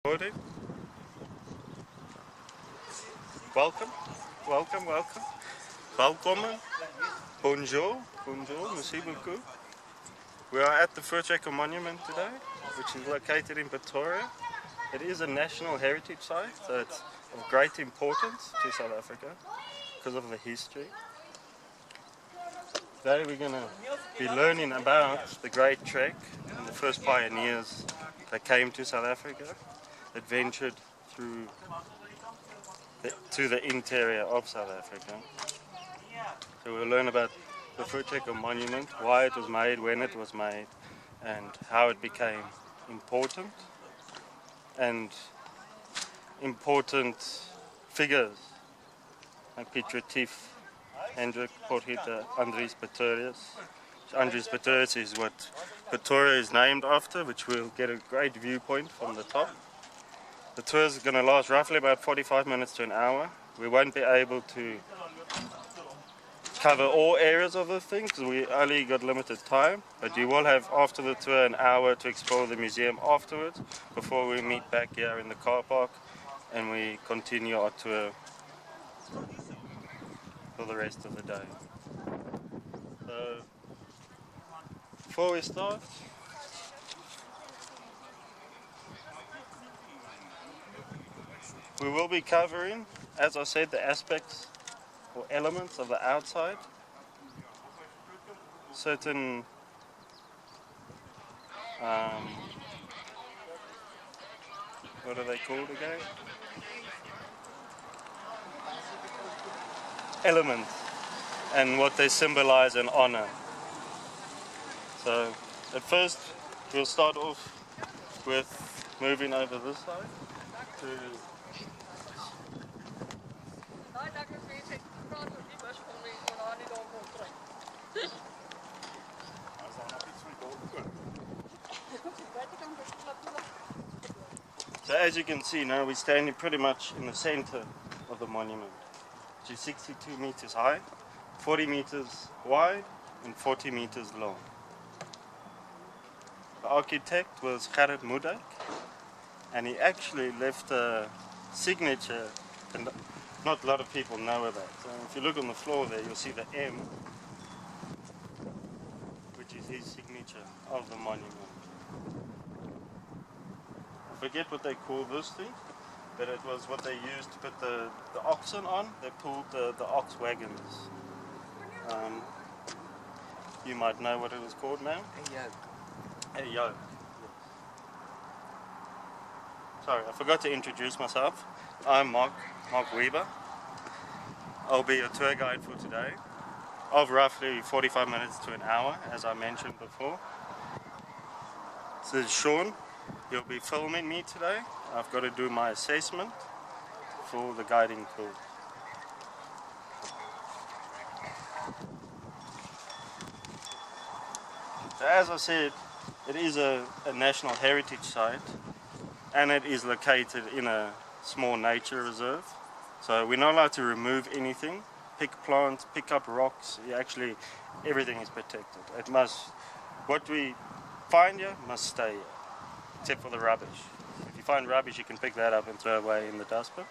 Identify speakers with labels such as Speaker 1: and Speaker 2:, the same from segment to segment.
Speaker 1: Recording. Welcome, welcome, welcome. Welkom. Bonjour, bonjour, merci beaucoup. We are at the Voortrekker Monument today, which is located in Pretoria. It is a national heritage site, so it's of great importance to South Africa because of the history. Today we're going to be learning about the Great Trek and the first pioneers that came to South Africa, adventured through to the interior of South Africa. So we'll learn about the Voortrekker Monument, why it was made, when it was made, and how it became important, and important figures like Piet Retief, Hendrik Potgieter, Andries Pretorius. Andries Pretorius is what Pretoria is named after, which we'll get a great viewpoint from the top. The tour is going to last roughly about 45 minutes to an hour. We won't be able to cover all areas of the thing because we only got limited time, but you will have after the tour an hour to explore the museum afterwards before we meet back here in the car park and we continue our tour for the rest of the day. So before we start, we will be covering, as I said, the aspects or elements of the outside. Certain what are they called again? Elements and what they symbolize and honor. So at first we'll start off with moving over this side to So as you can see now, we're standing pretty much in the center of the monument, which is 62 meters high, 40 meters wide, and 40 meters long. The architect was Gerrit Moedijk, and he actually left a signature, and not a lot of people know about. So if you look on the floor there, you'll see the M, which is his signature of the monument. I forget what they call this thing, but it was what they used to put the oxen on. They pulled the ox wagons. You might know what it was called now?
Speaker 2: A yoke.
Speaker 1: A yoke. Yes. Sorry, I forgot to introduce myself. I'm Mark Weber. I'll be your tour guide for today, of roughly 45 minutes to an hour, as I mentioned before. This is Sean. He'll be filming me today. I've got to do my assessment for the guiding tour. So as I said, it is a national heritage site and it is located in a small nature reserve. So we're not allowed to remove anything, pick plants, pick up rocks. Everything is protected. What we find here must stay here, except for the rubbish. If you find rubbish, you can pick that up and throw away in the dustbin.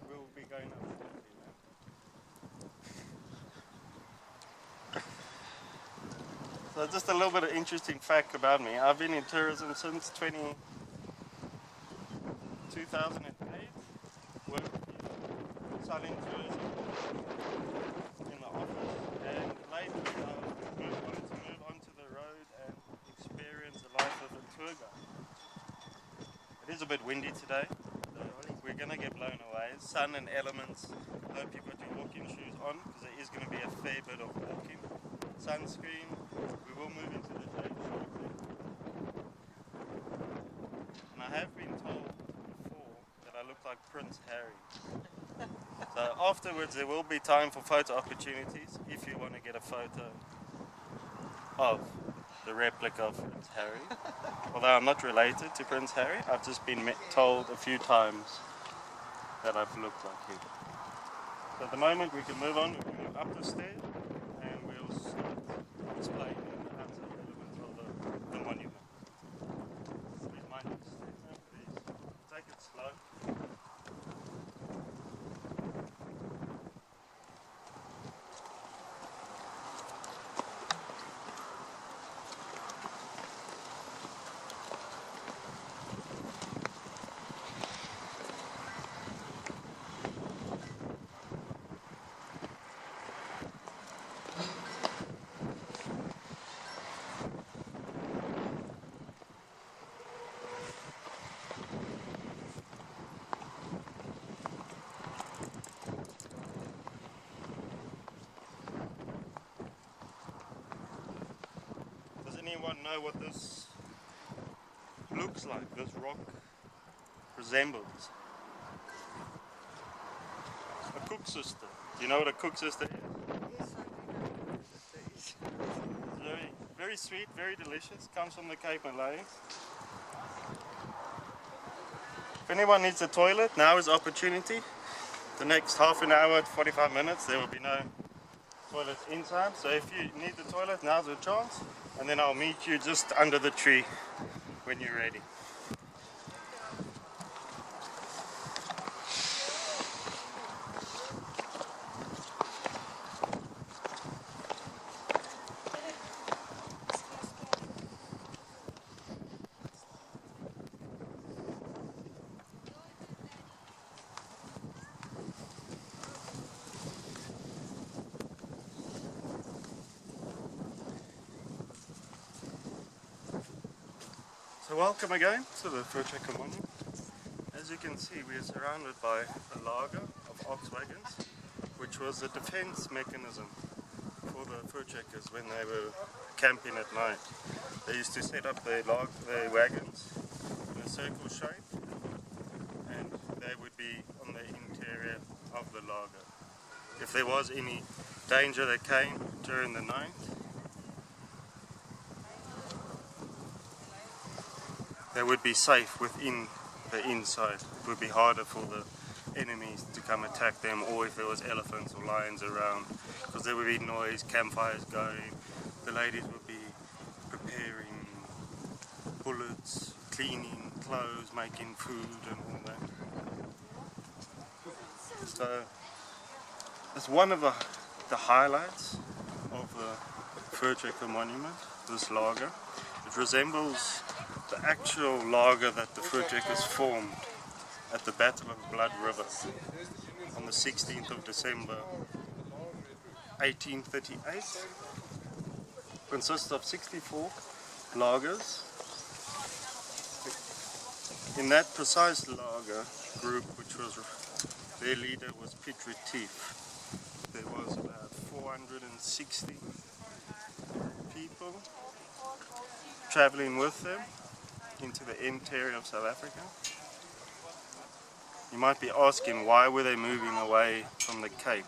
Speaker 1: We'll be going up now. So just a little bit of interesting fact about me. I've been in tourism since 2008, worked in selling tourism in the office, and lately I've wanted to move onto the road and experience the life of a tour guide. It is a bit windy today, so we're going to get blown away. Sun and elements. Hope you've got your walking shoes on because there is going to be a fair bit of walking. Sunscreen. We will move into the day shortly. And I have been told before that I look like Prince Harry. So afterwards there will be time for photo opportunities if you want to get a photo of the replica of Prince Harry. Although I'm not related to Prince Harry, I've just been told a few times that I've looked like him. So at the moment we can move on, we can move up the stairs and we'll start explaining the outside elements of the monument. Please mind the stairs now, please. Take it slow. Does anyone know what this looks like, this rock resembles? A cook sister. Do you know what a cook sister is?
Speaker 2: Yes, I do know what it is.
Speaker 1: It's very sweet, very delicious. Comes from the Cape Malays. If anyone needs a toilet, now is opportunity. The next half an hour to 45 minutes, there will be no toilets inside. So if you need the toilet, now's the chance. And then I'll meet you just under the tree when you're ready. So welcome again to the Voortrekker Monument. As you can see, we are surrounded by a laager of ox wagons, which was a defense mechanism for the Voortrekkers when they were camping at night. They used to set up their wagons in a circle shape, and they would be on the interior of the laager. If there was any danger that came during the night, they would be safe within the inside. It would be harder for the enemies to come attack them, or if there was elephants or lions around, because there would be noise, campfires going, the ladies would be preparing bullets, cleaning clothes, making food and all that. So it's one of the highlights of the Voortrekker Monument, this laager. It resembles the actual laager that the Voortrekkers formed at the Battle of Blood River on the 16th of December 1838. It consists of 64 laagers. In that precise laager group, which was their leader was Piet Retief, there was about 460 people traveling with them into the interior of South Africa. You might be asking, why were they moving away from the Cape,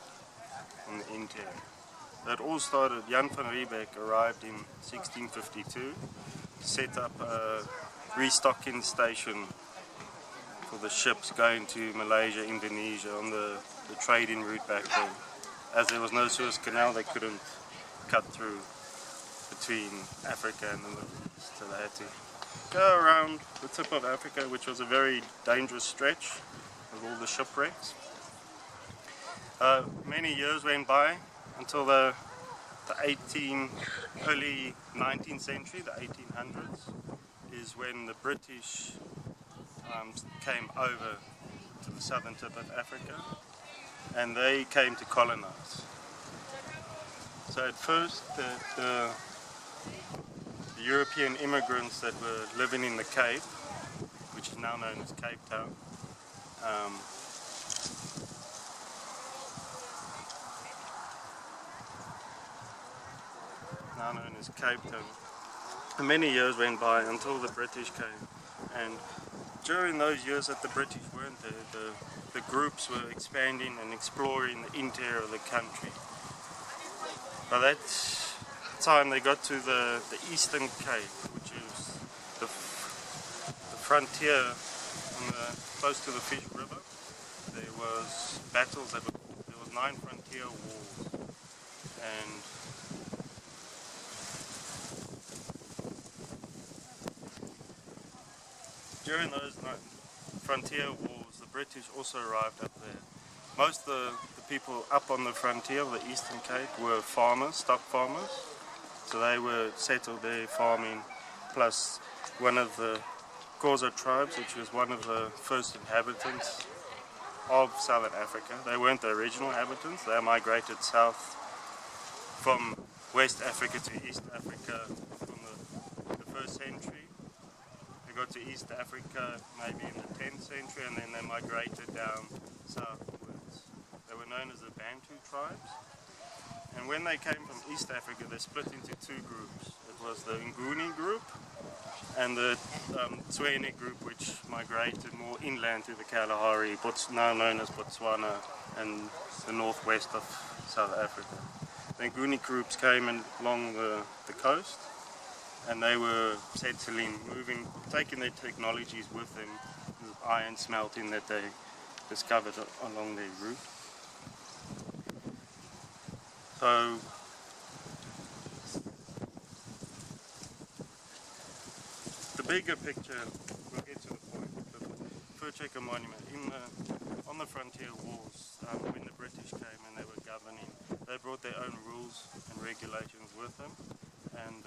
Speaker 1: from the interior? That all started, Jan van Riebeeck arrived in 1652 to set up a restocking station for the ships going to Malaysia, Indonesia on the trading route back then. As there was no Suez Canal, they couldn't cut through between Africa and the Middle East, so they had to go around the tip of Africa, which was a very dangerous stretch with all the shipwrecks. Many years went by until the early 19th century, the 1800s, is when the British came over to the southern tip of Africa, and they came to colonize. So at first the European immigrants that were living in the Cape, which is now known as Cape Town, now known as Cape Town. And many years went by until the British came, and during those years that the British weren't there, the groups were expanding and exploring the interior of the country. By that time they got to the Eastern Cape, which is the frontier close to the Fish River, there was battles, there was 9 frontier wars, and during those frontier wars, the British also arrived up there. Most of the people up on the frontier of the Eastern Cape were farmers, stock farmers. So they were settled there farming, plus one of the Xhosa tribes, which was one of the first inhabitants of Southern Africa. They weren't the original inhabitants, they migrated south from West Africa to East Africa from the 1st century. They got to East Africa maybe in the 10th century, and then they migrated down southwards. They were known as the Bantu tribes. And when they came from East Africa, they split into 2 groups. It was the Nguni group and the Tsweni group, which migrated more inland to the Kalahari, now known as Botswana, and the northwest of South Africa. The Nguni groups came along the coast, and they were settling, taking their technologies with them, the iron smelting that they discovered along their route. So the bigger picture, we'll get to the point, the Voortrekker Monument, on the frontier wars, when the British came and they were governing, they brought their own rules and regulations with them, and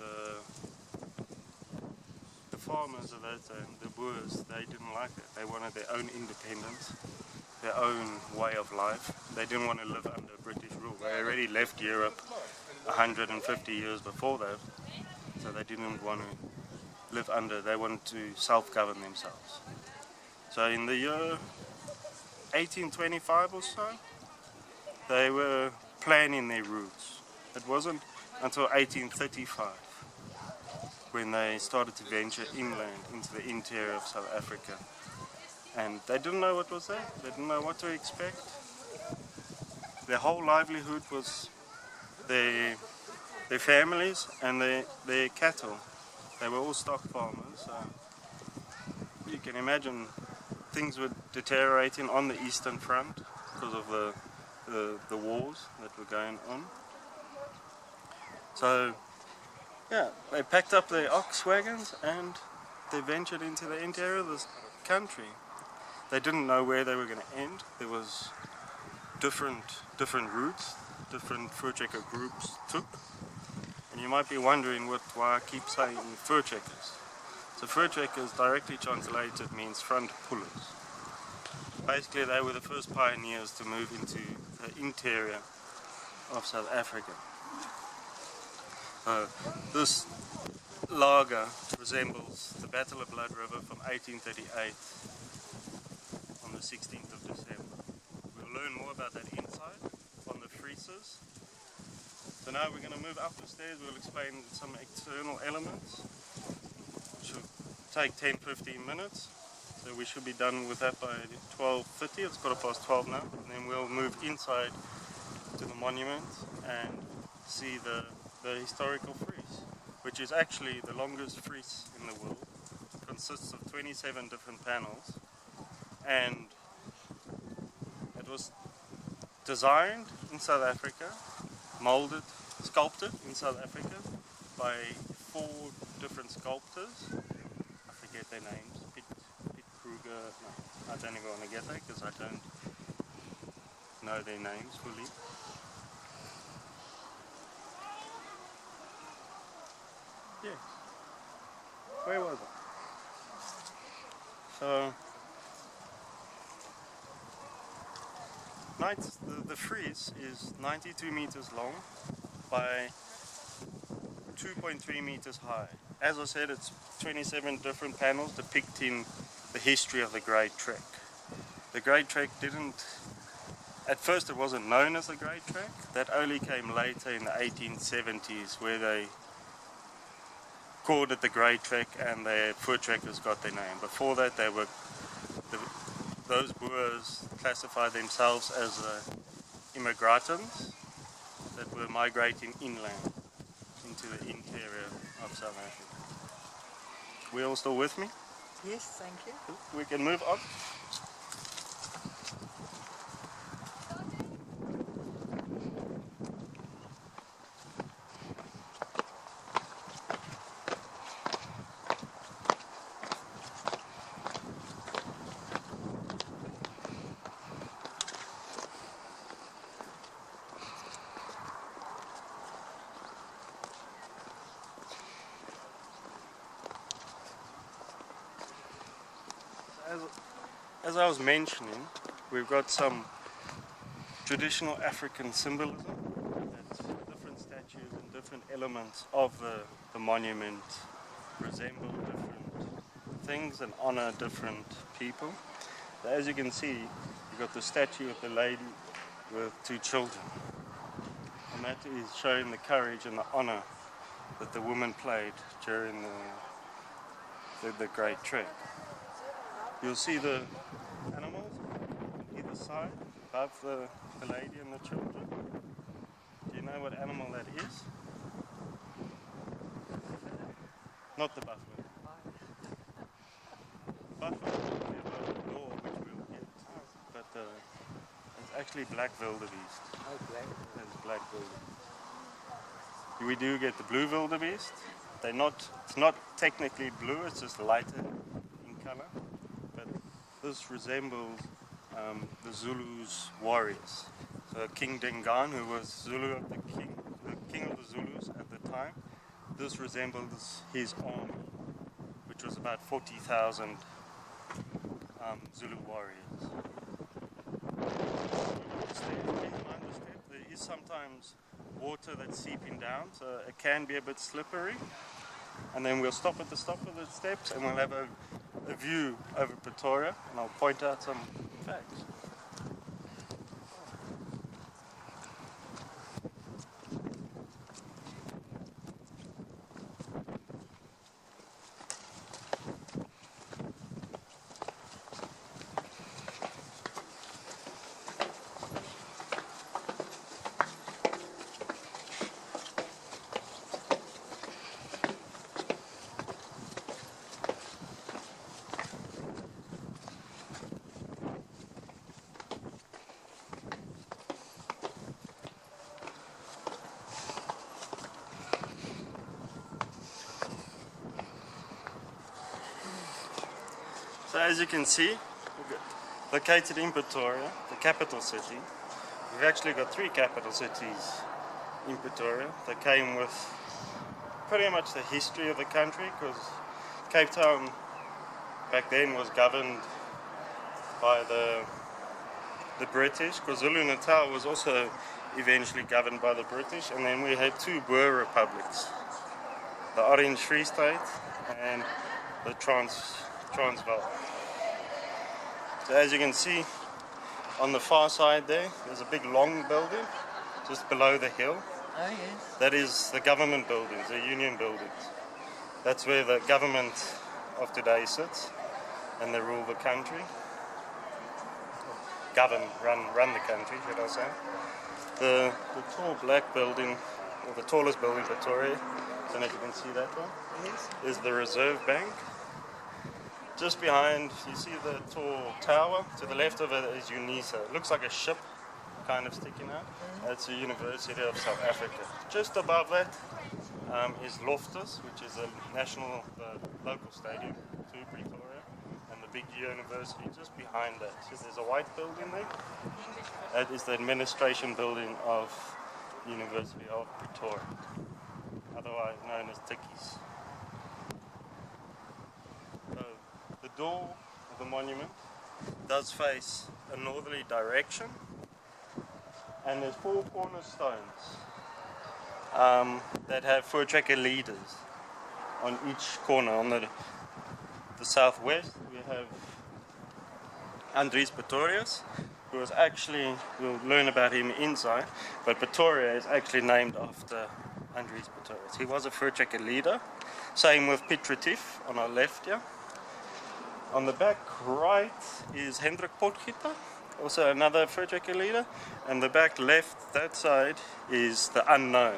Speaker 1: the farmers of that time, the Boers, they didn't like it. They wanted their own independence, their own way of life. They didn't want to live under British rule. They already left Europe 150 years before that, so they didn't want to live under, they wanted to self-govern themselves. So in the year 1825 or so, they were planning their routes. It wasn't until 1835 when they started to venture inland into the interior of South Africa. And they didn't know what was there, they didn't know what to expect. Their whole livelihood was their families and their cattle. They were all stock farmers, so you can imagine things were deteriorating on the Eastern Front because of the wars that were going on. So yeah, they packed up their ox wagons and they ventured into the interior of this country. They didn't know where they were going to end. There was different routes, different Voortrekker groups took. And you might be wondering why I keep saying Voortrekkers. So Voortrekkers, directly translated, means front pullers. Basically they were the first pioneers to move into the interior of South Africa. This lager resembles the Battle of Blood River from 1838 on the 16th of December. We'll learn more about that inside on the friezes. So now we're going to move up the stairs. We'll explain some external elements, which will take 10-15 minutes. So we should be done with that by 12:30. It's 12:15 now. And then we'll move inside to the monument and see the historical frieze, which is actually the longest frieze in the world. It consists of 27 different panels, and it was designed in South Africa, molded, sculpted in South Africa by 4 different sculptors. I forget their names. Piet Kruger. No, I don't even want to get that because I don't know their names fully. Yes. Where was I? So the frieze is 92 meters long by 2.3 meters high. As I said, it's 27 different panels depicting the history of the Great Trek. The Great Trek at first it wasn't known as the Great Trek. That only came later in the 1870s, where they called it the Great Trek and the Voortrekkers got their name. Before that, those Boers classified themselves as immigrants that were migrating inland into the interior of South Africa. We all still with me?
Speaker 2: Yes, thank you.
Speaker 1: We can move on. As I was mentioning, we've got some traditional African symbolism that different statues and different elements of the monument resemble different things and honor different people. So as you can see, you've got the statue of the lady with two children, and that is showing the courage and the honor that the woman played during the Great Trek. You'll see the animals on either side, above the lady and the children. Do you know what animal that is? Not the buffalo. Buffalo will be above the door, which we'll get. But it's actually black wildebeest.
Speaker 2: Oh, black.
Speaker 1: It's black wildebeest. We do get the blue wildebeest. It's not technically blue, it's just lighter in color. This resembles the Zulus' warriors. So King Dingaan, who was Zulu of the king of the Zulus at the time, this resembles his army, which was about 40,000 Zulu warriors. There is sometimes water that's seeping down, so it can be a bit slippery. And then we'll stop at the top of the steps and we'll have a view over Pretoria, and I'll point out some facts. So as you can see, located in Pretoria, the capital city, we've actually got three capital cities in Pretoria that came with pretty much the history of the country, because Cape Town back then was governed by the British, because KwaZulu-Natal was also eventually governed by the British, and then we had two Boer republics, the Orange Free State and the Transvaal. So as you can see on the far side there's a big long building just below the hill.
Speaker 2: Oh, yes.
Speaker 1: That is the government buildings, the union buildings. That's where the government of today sits, and they rule the country. Run the country, should I say. The tall black building, or the tallest building in Pretoria, I don't know if you can see that one,
Speaker 2: Yes.
Speaker 1: is the Reserve Bank. Just behind, you see the tall tower. To the left of it is UNISA. It looks like a ship kind of sticking out. That's the University of South Africa. Just above that is Loftus, which is a local stadium to Pretoria, and the big university just behind that. So there's a white building there. That is the administration building of University of Pretoria, otherwise known as Tikkies. The door of the monument does face a northerly direction, and there's four cornerstones that have Voortrekker leaders on each corner. On the southwest we have Andries Pretorius, who was actually, we'll learn about him inside, but Pretoria is actually named after Andries Pretorius. He was a Voortrekker leader. Same with Piet Retief on our left here. On the back right is Hendrik Potgieter, also another Voortrekker leader, and the back left, that side, is the unknown.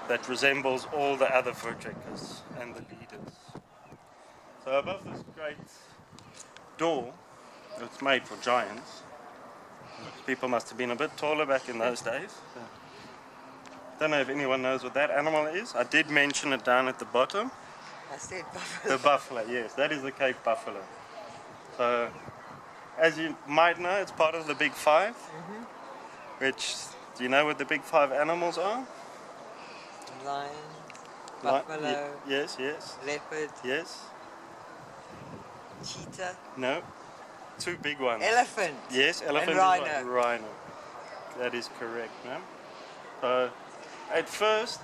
Speaker 1: that resembles all the other Voortrekkers and the leaders. So above this great door, it's made for giants. People must have been a bit taller back in those days. Don't know if anyone knows what that animal is. I did mention it down at the bottom.
Speaker 2: I said buffalo.
Speaker 1: The buffalo, yes, that is the Cape buffalo. So, as you might know, it's part of the Big Five. Which, do you know what the Big Five animals are?
Speaker 2: Lion, buffalo,
Speaker 1: yes, yes,
Speaker 2: leopard,
Speaker 1: yes.
Speaker 2: cheetah,
Speaker 1: No, two big ones.
Speaker 2: elephant.
Speaker 1: Yes, elephant
Speaker 2: and
Speaker 1: is
Speaker 2: rhino.
Speaker 1: right. Rhino. That is correct, ma'am. So, at first,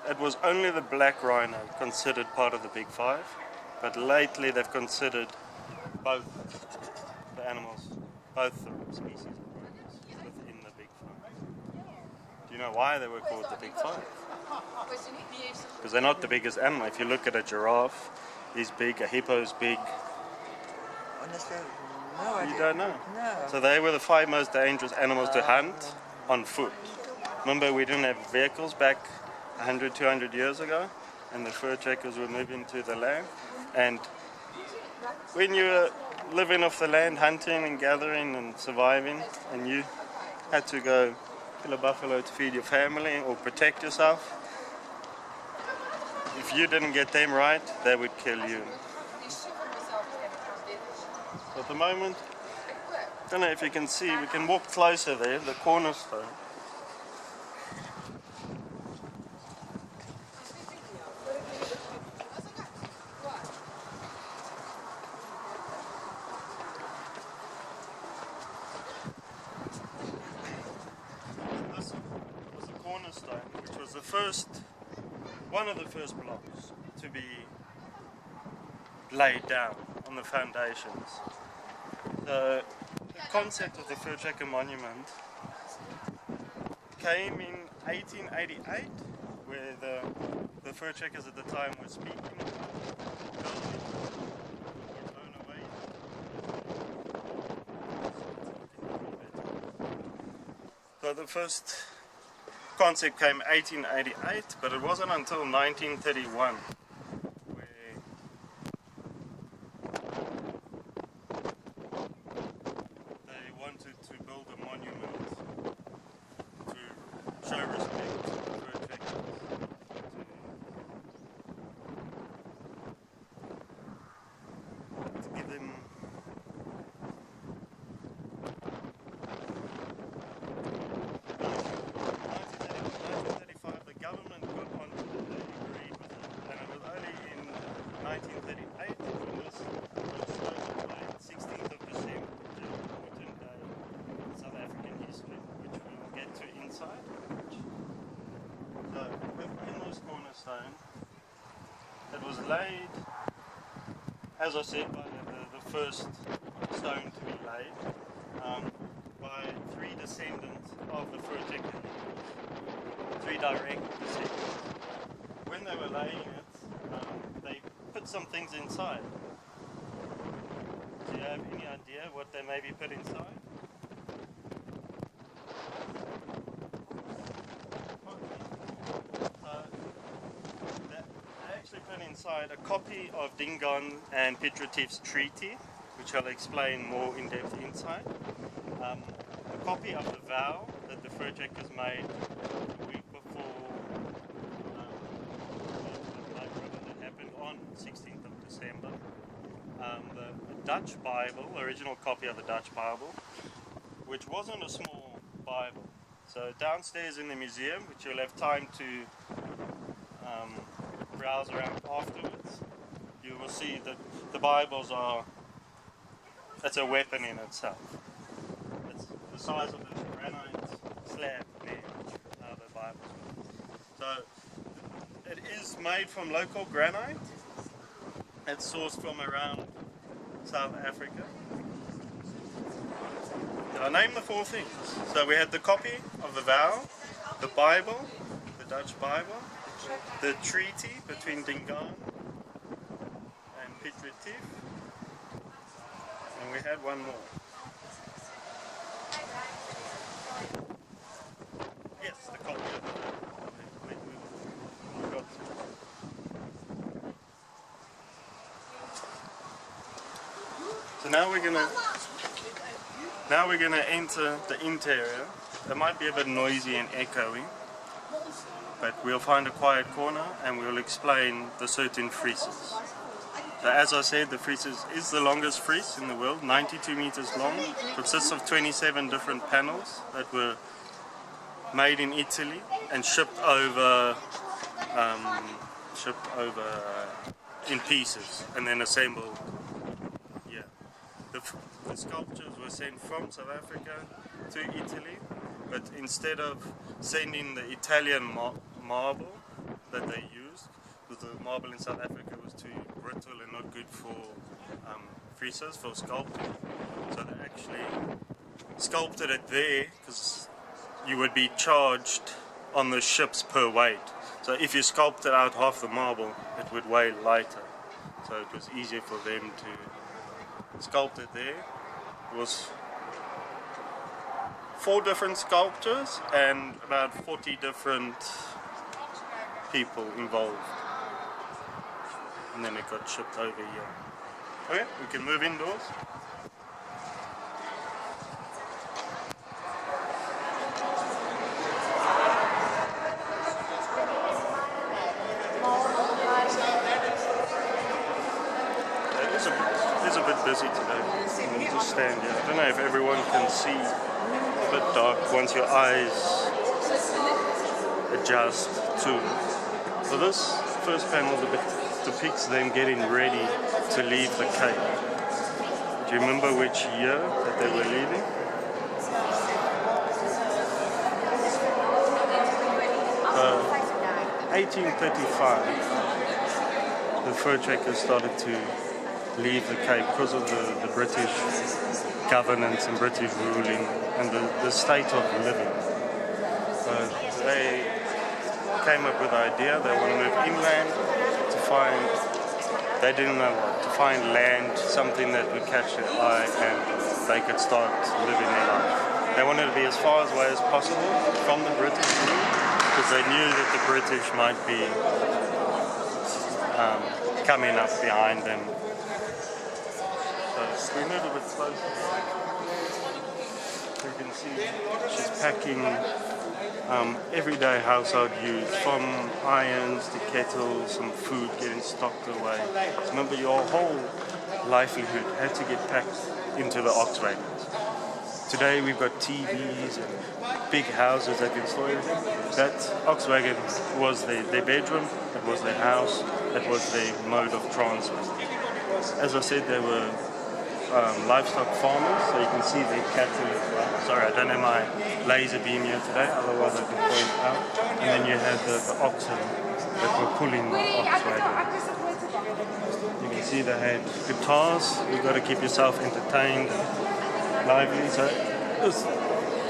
Speaker 1: it was only the black rhino considered part of the Big Five, but lately they've considered both the animals, both the species of rhinos within the Big Five. Do you know why they were called the Big Five? Because they're not the biggest animal. If you look at a giraffe, he's big, a hippo's big.
Speaker 2: Honestly, no idea.
Speaker 1: You don't know?
Speaker 2: No.
Speaker 1: So they were the five most dangerous animals to hunt on foot. Remember, we didn't have vehicles back 100, 200 years ago, and the fur trekkers were moving to the land. And when you were living off the land, hunting and gathering and surviving, and you had to go kill a buffalo to feed your family or protect yourself, if you didn't get them right, they would kill you. So at the moment, I don't know if you can see, we can walk closer there, the cornerstone. This was the cornerstone, which was the first, one of the first blocks to be laid down on the foundations. The concept of the Voortrekker Monument came in 1888, where the Voortrekkers at the time were speaking about building their own way. So the first concept came 1888, but it wasn't until 1931 where they wanted to build a monument to show respect to the Voortrekkers, to give them the government got onto it, they agreed with it, and it was only in 1938 when this was started by 16th of December, the important day in South African history, which we will get to inside. So within this cornerstone, it was laid, as I said, by the first stone to be laid, by three descendants of the Voortrekker, three direct descendants. When they were laying it, they put some things inside. Do you have any idea what they maybe put inside? They actually put inside a copy of Dingaan and Piet treaty, which I'll explain more in depth inside. A copy of the vow that the Voortrekkers made a week before the Blood River that happened on 16th of December. The Dutch Bible, original copy of the Dutch Bible, which wasn't a small Bible. So downstairs in the museum, which you'll have time to browse around afterwards, you will see that the Bibles are, it's a weapon in itself. It's the size of this granite slab there, the Bibles were. So it is made from local granite. It's sourced from around South Africa. So I named the four things. So we had the copy of the vow, the Bible, the Dutch Bible, the treaty between Dingaan and Piet, and we had one more. Yes, the copy of the So now we're gonna enter the interior. It might be a bit noisy and echoey, but we'll find a quiet corner and we'll explain the certain friezes. So as I said, the friezes is the longest frieze in the world, 92 meters long. It consists of 27 different panels that were made in Italy and shipped over in pieces and then assembled. Yeah, the sculptures were sent from South Africa to Italy, but instead of sending the Italian marble that they used, because the marble in South Africa was too brittle and not good for friezes, for sculpting, so they actually sculpted it there because you would be charged on the ships per weight. So if you sculpted out half the marble, it would weigh lighter. So it was easier for them to sculpt it there. It was 4 different sculptors and about 40 different people involved. And then it got shipped over here. Okay, we can move indoors. It's a bit busy today. We'll just stand here. I don't know if everyone can see. It's a bit dark once your eyes adjust to. So this first panel depicts them getting ready to leave the Cape. Do you remember which year that they were leaving? 1835. The Voortrekkers started to leave the Cape because of the British governance and British ruling and the state of living. So they came up with the idea they want to move inland to find, they didn't know what, to find land, something that would catch their eye and they could start living their life. They wanted to be as far away as possible from the British rule because they knew that the British might be coming up behind them. So we move a bit closer. You can see she's packing everyday household use, from irons to kettles, some food getting stocked away. So remember, your whole livelihood had to get packed into the ox wagons. Today we've got TVs and big houses that can store everything. That ox wagon was their bedroom, it was their house, it was their mode of transport. As I said, they were livestock farmers, so you can see their cattle as well. Sorry, I don't have my laser beam here today, otherwise I can point out. And then you had the oxen that were pulling the ox wagon. You can see they had guitars. You've got to keep yourself entertained and lively. So this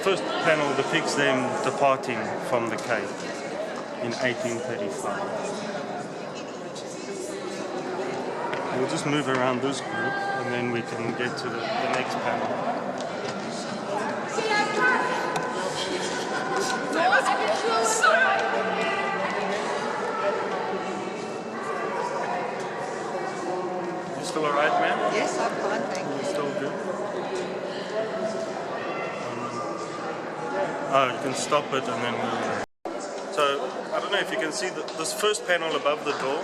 Speaker 1: first panel depicts them departing from the Cape in 1835. We'll just move around this group and then we can get to the next panel. You still alright, man?
Speaker 2: Yes, I'm fine, thank you.
Speaker 1: You're still good? You can stop it and then we'll... So, I don't know if you can see this first panel above the door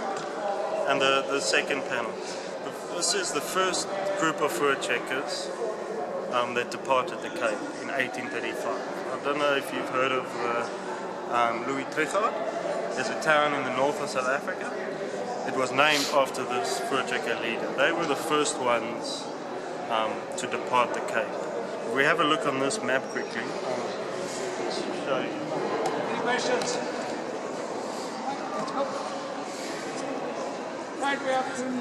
Speaker 1: and the second panel. This is the first group of Voortrekkers that departed the Cape in 1835. I don't know if you've heard of Voortrekker. There's a town in the north of South Africa. It was named after this Voortrekker leader. They were the first ones to depart the Cape. If we have a look on this map quickly, let's show you.
Speaker 3: Any questions?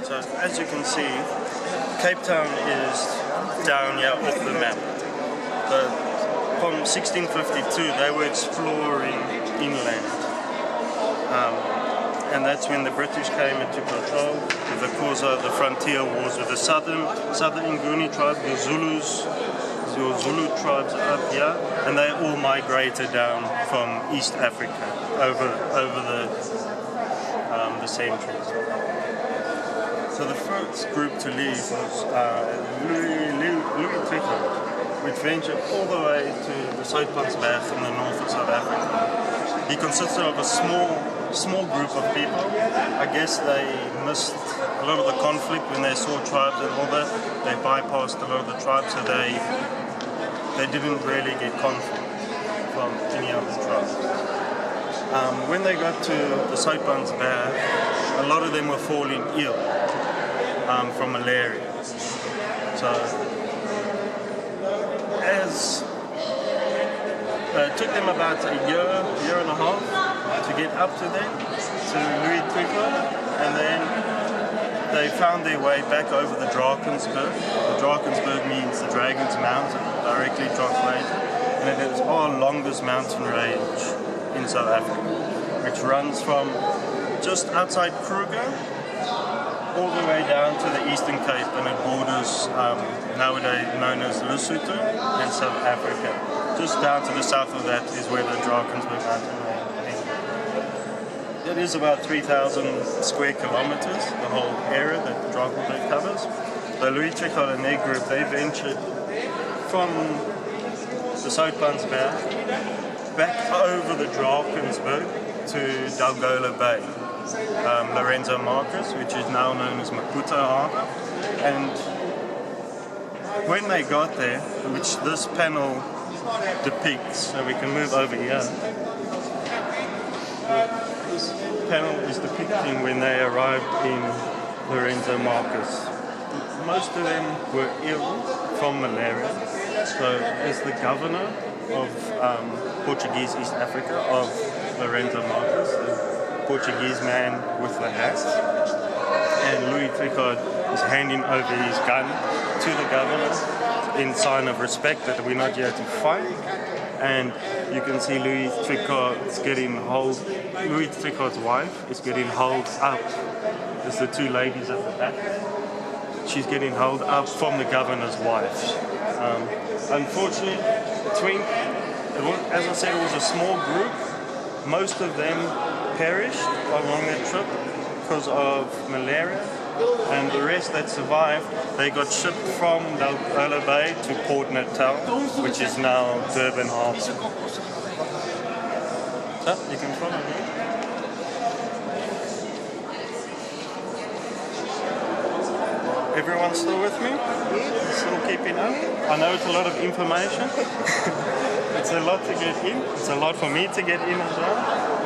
Speaker 1: So as you can see, Cape Town is down here off the map. So from 1652 they were exploring inland. And that's when the British came into control with the cause of the frontier wars with the southern Nguni tribe, the Zulus. Your Zulu tribes up here, and they all migrated down from East Africa over the centuries. So the first group to leave was Louis Tricot, which ventured all the way to the Soutpansberg in the north of South Africa. He consisted of a small group of people. I guess they missed a lot of the conflict when they saw tribes and all that. They bypassed a lot of the tribes, so they didn't really get conflict from any other tribes. When they got to the Soutpansberg, a lot of them were falling ill from malaria. So it took them about a year and a half to get up to there, to Louis Tricot, and then they found their way back over the Drakensberg. The Drakensberg means the Dragon's Mountain, directly translated, and it is our longest mountain range in South Africa, which runs from just outside Kruger all the way down to the Eastern Cape, and it borders nowadays known as Lesotho and South Africa. Just down to the south of that is where the Drakensberg mountain range ends. It is about 3,000 square kilometers, the whole area that the Drakensberg covers. So Louis Tricot and their group, they ventured from the Soutpansberg back over the Drakensberg to Dalgola Bay, Lorenzo Marcus, which is now known as Maputo Harbour. And when they got there, which this panel depicts, so we can move over here. This panel is depicting when they arrived in Lorenzo Marcus. Most of them were ill from malaria. So as the governor of Portuguese East Africa, of Lorenzo Marcus, the Portuguese man with the hat, and Louis Tricot is handing over his gun to the governor in sign of respect that we're not here to fight. And you can see Louis Tricot's wife is getting held up. There's the two ladies at the back. She's getting held up from the governor's wife. Unfortunately, as I said, it was a small group. Most of them perished along that trip because of malaria, and the rest that survived, they got shipped from Dalgola Bay to Port Natal, which is now Durban Harbour. So, you can follow me. Everyone still with me? Still keeping up? I know it's a lot of information. It's a lot to get in. It's a lot for me to get in as well.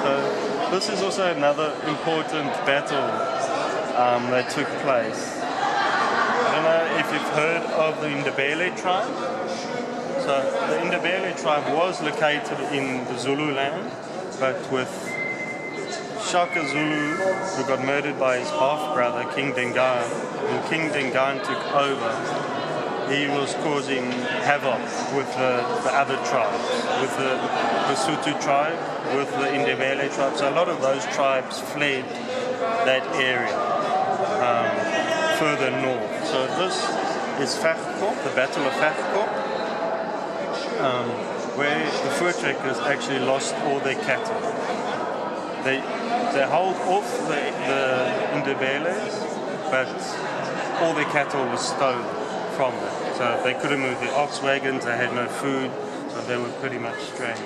Speaker 1: So this is also another important battle that took place. I don't know if you've heard of the Ndebele tribe. So the Ndebele tribe was located in the Zulu land, but with Shaka Zulu, who got murdered by his half-brother, King Dingaan, when King Dingaan took over, he was causing havoc with the other tribes, with the Sotho tribe, with the Ndebele tribe. So a lot of those tribes fled that area further north. So this is Voortrekker, the Battle of Voortrekker, where the Voortrekkers actually lost all their cattle. They hold off the Ndebeles, but all their cattle was stolen from them. So they couldn't move their ox wagons, they had no food, so they were pretty much stranded.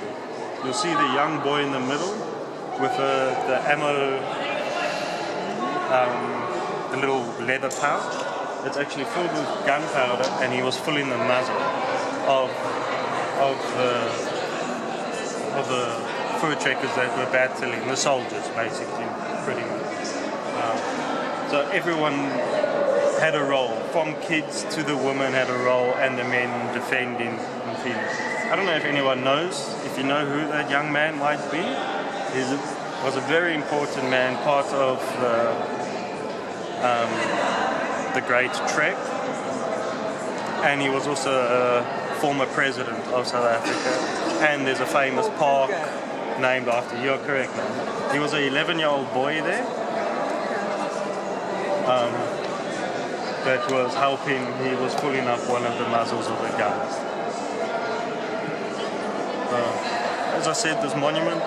Speaker 1: You'll see the young boy in the middle with the ammo, the little leather pouch. It's actually filled with gunpowder, and he was filling the muzzle of the Voortrekkers that were battling, the soldiers basically, pretty much. So everyone had a role, from kids to the women had a role, and the men defending and feeding. I don't know if anyone knows, if you know who that young man might be. He was a very important man, part of the Great Trek, and he was also a former president of South Africa, and there's a famous park named after you. You're correct, man. He was an 11-year-old boy there that was helping. He was pulling up one of the muzzles of the guns. As I said, this monument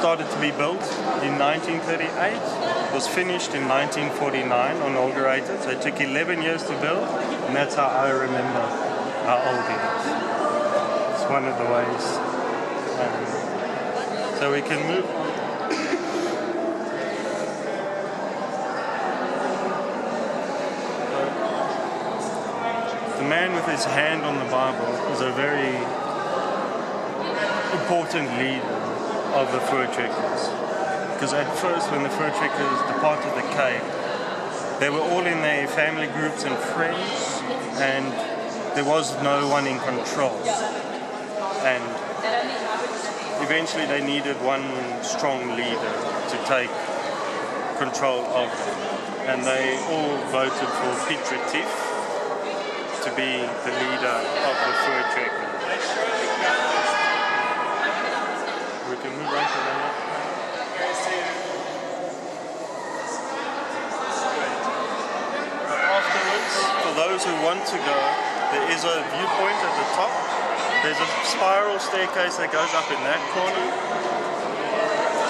Speaker 1: started to be built in 1938. It was finished in 1949, inaugurated. So it took 11 years to build, and that's how I remember how old it is. It's one of the ways. So we can move on. The man with his hand on the Bible is a very important leader of the Voortrekkers. Because at first, when the Voortrekkers departed the Cape, they were all in their family groups and friends, and there was no one in control. And eventually they needed one strong leader to take control of them. And they all voted for Pretoria to be the leader of the Voortrekker. We can move on to that. Afterwards, for those who want to go, there is a viewpoint at the top. There's a spiral staircase that goes up in that corner.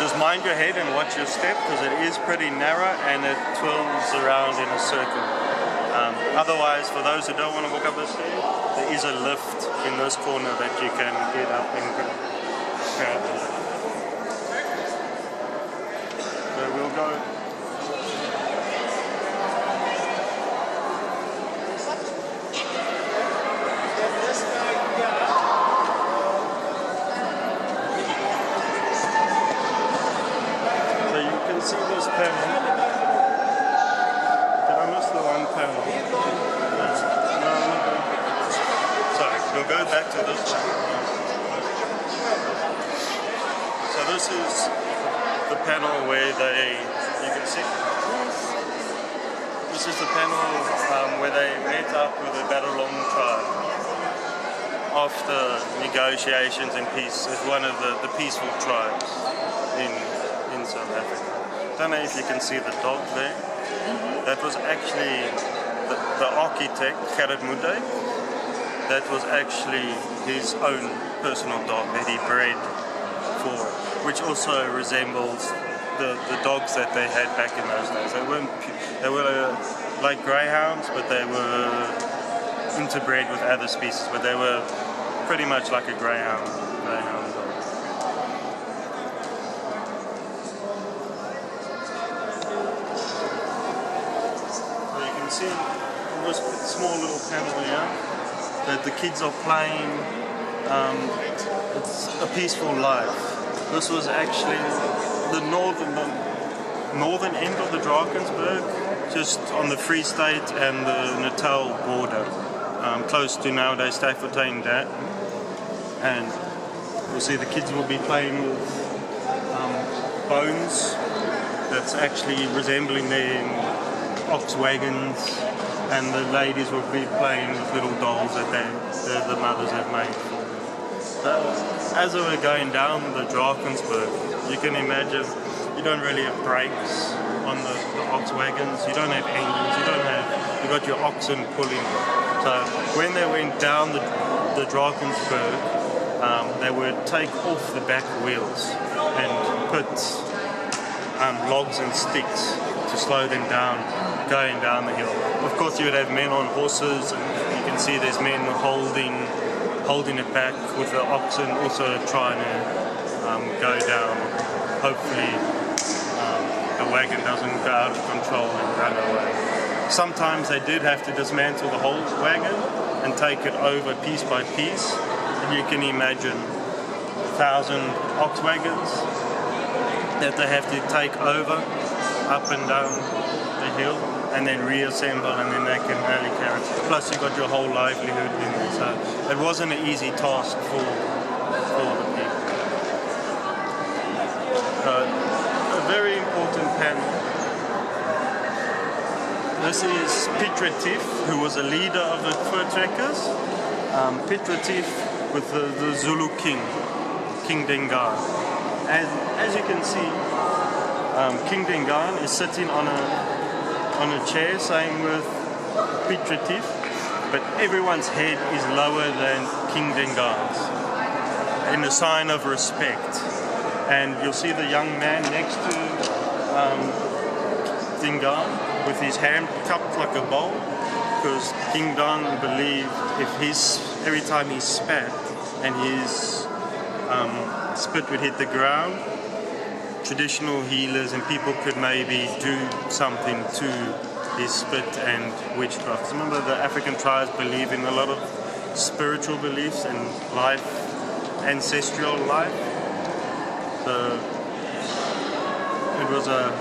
Speaker 1: Just mind your head and watch your step, because it is pretty narrow and it twirls around in a circle. Otherwise, for those who don't want to walk up the stairs, there is a lift in this corner that you can get up and grab. So we'll go. So you can see this panel. Did I miss the one panel? No, sorry, we'll go back to this one. So this is the panel where you can see. This is the panel where they met up with the Badalong tribe after negotiations and peace. It's one of the peaceful tribes in South Africa. Don't know if you can see the dog there. That was actually the architect, Gerrit Mude. That was actually his own personal dog that he bred for, which also resembles the dogs that they had back in those days. They were like greyhounds, but they were interbred with other species, but they were pretty much like a greyhound dog. See in this small little panel here that the kids are playing. It's a peaceful life. This was actually the northern end of the Drakensberg, just on the Free State and the Natal border, close to nowadays Staffordshire Dam. And you'll see the kids will be playing with bones that's actually resembling their ox wagons, and the ladies will be playing with little dolls that the mothers have made for them. As we were going down the Drakensberg, you can imagine you don't really have brakes on the ox wagons, you don't have engines, you got your oxen pulling. So when they went down the Drakensberg, they would take off the back wheels and put logs and sticks to slow them down going down the hill. Of course you would have men on horses, and you can see there's men holding it back with the oxen, also trying to go down. Hopefully the wagon doesn't go out of control and run away. Sometimes they did have to dismantle the whole wagon and take it over piece by piece, and you can imagine 1,000 ox wagons that they have to take over up and down the hill and then reassemble, and then they can really carry it. Plus you got your whole livelihood in there, so it wasn't an easy task for the people. A very important panel. This is Pretoria, who was a leader of the Voortrekkers. Pretoria with the Zulu king, King Dingaan. And as you can see, King Dingaan is sitting on a chair, same with Pretoria, but everyone's head is lower than King Dingaan's in a sign of respect. and you'll see the young man next to Dingaan with his hand cupped like a bowl, because Dingaan believed every time he spat and his spit would hit the ground, traditional healers and people could maybe do something to his spit and witchcraft. Remember, the African tribes believe in a lot of spiritual beliefs and life, ancestral life. So it was a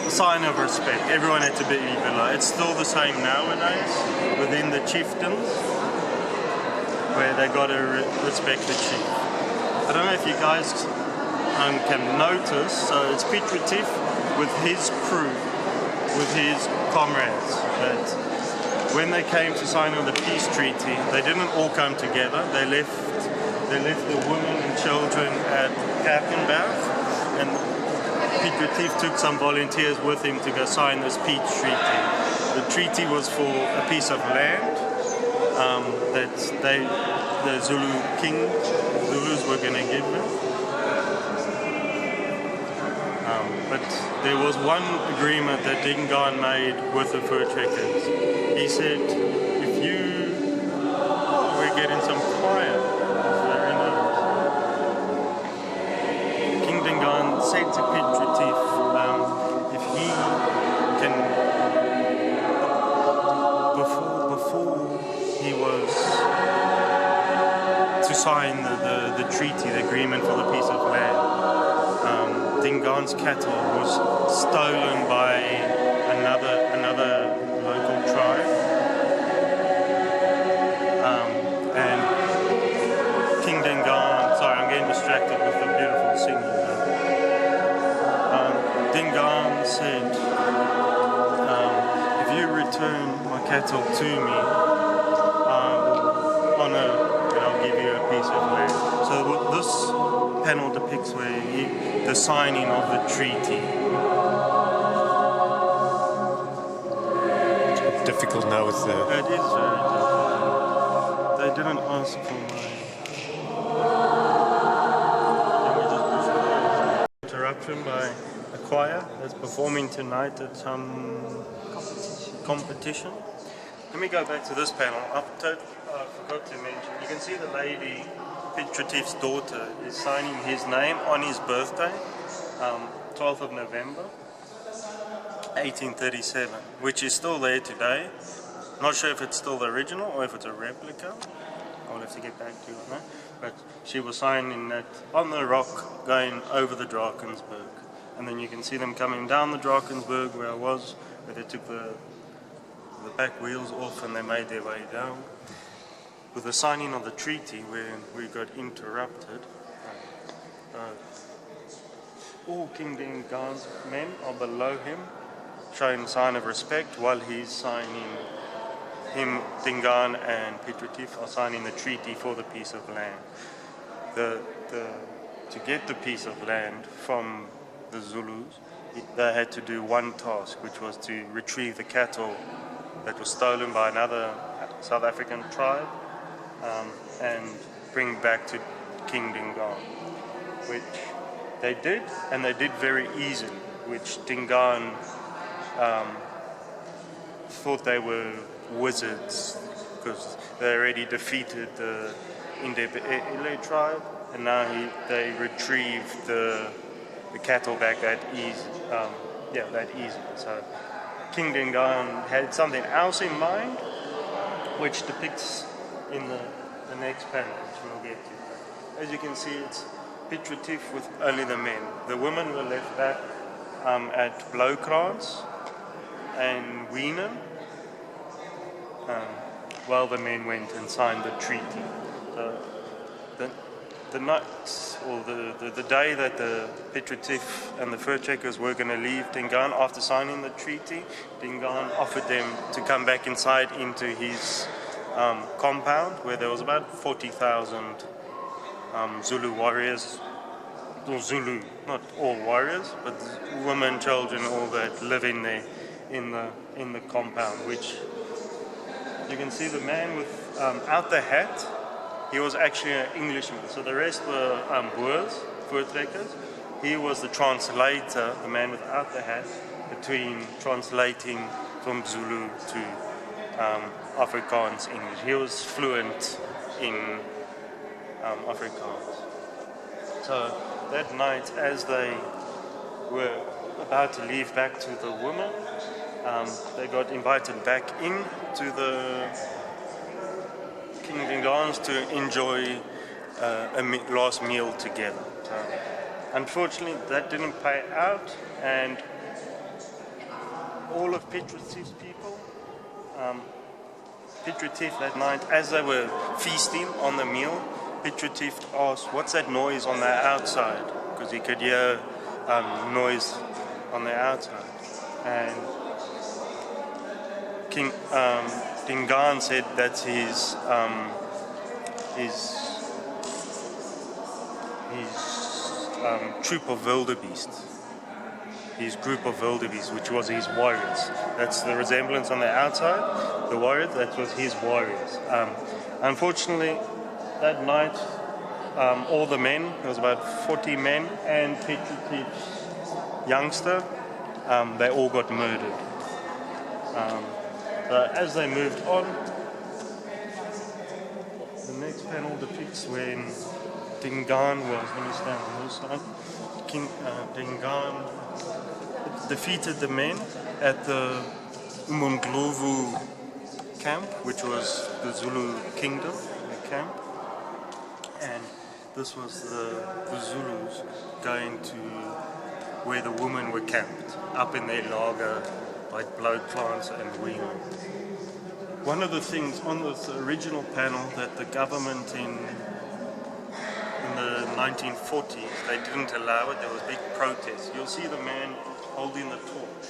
Speaker 1: sign of respect. Everyone had to be below. It's still the same nowadays within the chiefdoms, where they got to respect the chief. I don't know if you guys can notice, so it's Piet Retief with his crew, with his comrades, that when they came to sign on the peace treaty, they didn't all come together. They left the women and children at Kappenberg, and Piet Retief took some volunteers with him to go sign this peace treaty. The treaty was for a piece of land that the Zulus were going to give them. But there was one agreement that Dingaan made with the Voortrekkers. He said, we're getting some quiet. Very nice. King Dingaan said to Piet Retief, if he can, before he was to sign the treaty, the agreement for the piece of land, Dingaan's cattle was stolen by another local tribe, and King Dingaan. Sorry, I'm getting distracted with the beautiful singing. Dingaan said, "If you return my cattle to me, I'll give you a piece of land." So this panel depicts the signing of the treaty.
Speaker 3: It's difficult now with the...
Speaker 1: It is very difficult. They didn't ask for my... Interruption by a choir that's performing tonight at some competition. Let me go back to this panel. I forgot to mention, you can see the lady, Piet Retief's daughter, is signing his name on his birthday, 12th of November, 1837, which is still there today. Not sure if it's still the original or if it's a replica. I'll have to get back to you on that. But she was signing that on the rock going over the Drakensberg. And then you can see them coming down the Drakensberg where I was, where they took the back wheels off and they made their way down. With the signing of the treaty, where we got interrupted, all King Dingaan's men are below him, showing a sign of respect while he's signing. Dingaan and Piet Retief are signing the treaty for the piece of land. To get the piece of land from the Zulus, they had to do one task, which was to retrieve the cattle that was stolen by another South African tribe, and bring back to King Dingaan, which they did, and they did very easily, which Dingaan thought they were wizards because they already defeated the Indebele tribe, and now they retrieved the cattle back that easy. That easy. So King Dingaan had something else in mind, which depicts in the next panel, which we'll get to. As you can see, it's Piet Retief with only the men. The women were left back at Blaukrans and Wienen, while the men went and signed the treaty. So the night, or the day that the Piet Retief and the Voortrekkers were going to leave Dingaan after signing the treaty, Dingaan offered them to come back inside into his compound, where there was about 40,000 Zulu warriors, or Zulu, not all warriors, but women, children, all that live in there in the compound. Which you can see the man with out the hat he was actually an Englishman. So the rest were Boers, Voortrekkers. He was the translator, the man without the hat, between translating from Zulu to Afrikaans English. He was fluent in Afrikaans. So that night, as they were about to leave back to the woman, they got invited back in to the King Dingaans to enjoy last meal together. So, unfortunately, that didn't pay out, and all of Piet Retief's people, Piet Retief that night, as they were feasting on the meal, Piet Retief asked, "What's that noise on the outside?" Because he could hear noise on the outside. And King Dingaan said that's his troop of wildebeest, his group of wildebeest, which was his warriors. That's the resemblance on the outside, the warriors, that was his warriors. Unfortunately, that night, all the men, there was about 40 men, and Piet Retief's youngster, they all got murdered. As they moved on, the next panel depicts when Dingaan was, let me stand on this side, King Dingaan defeated the men at the Umonglovu camp, which was the Zulu kingdom, the camp. And this was the Zulus going to where the women were camped, up in their lager by blowplants and women. One of the things on this original panel that the government in the 1940s, they didn't allow it, there was big protests. You'll see the man holding the torch.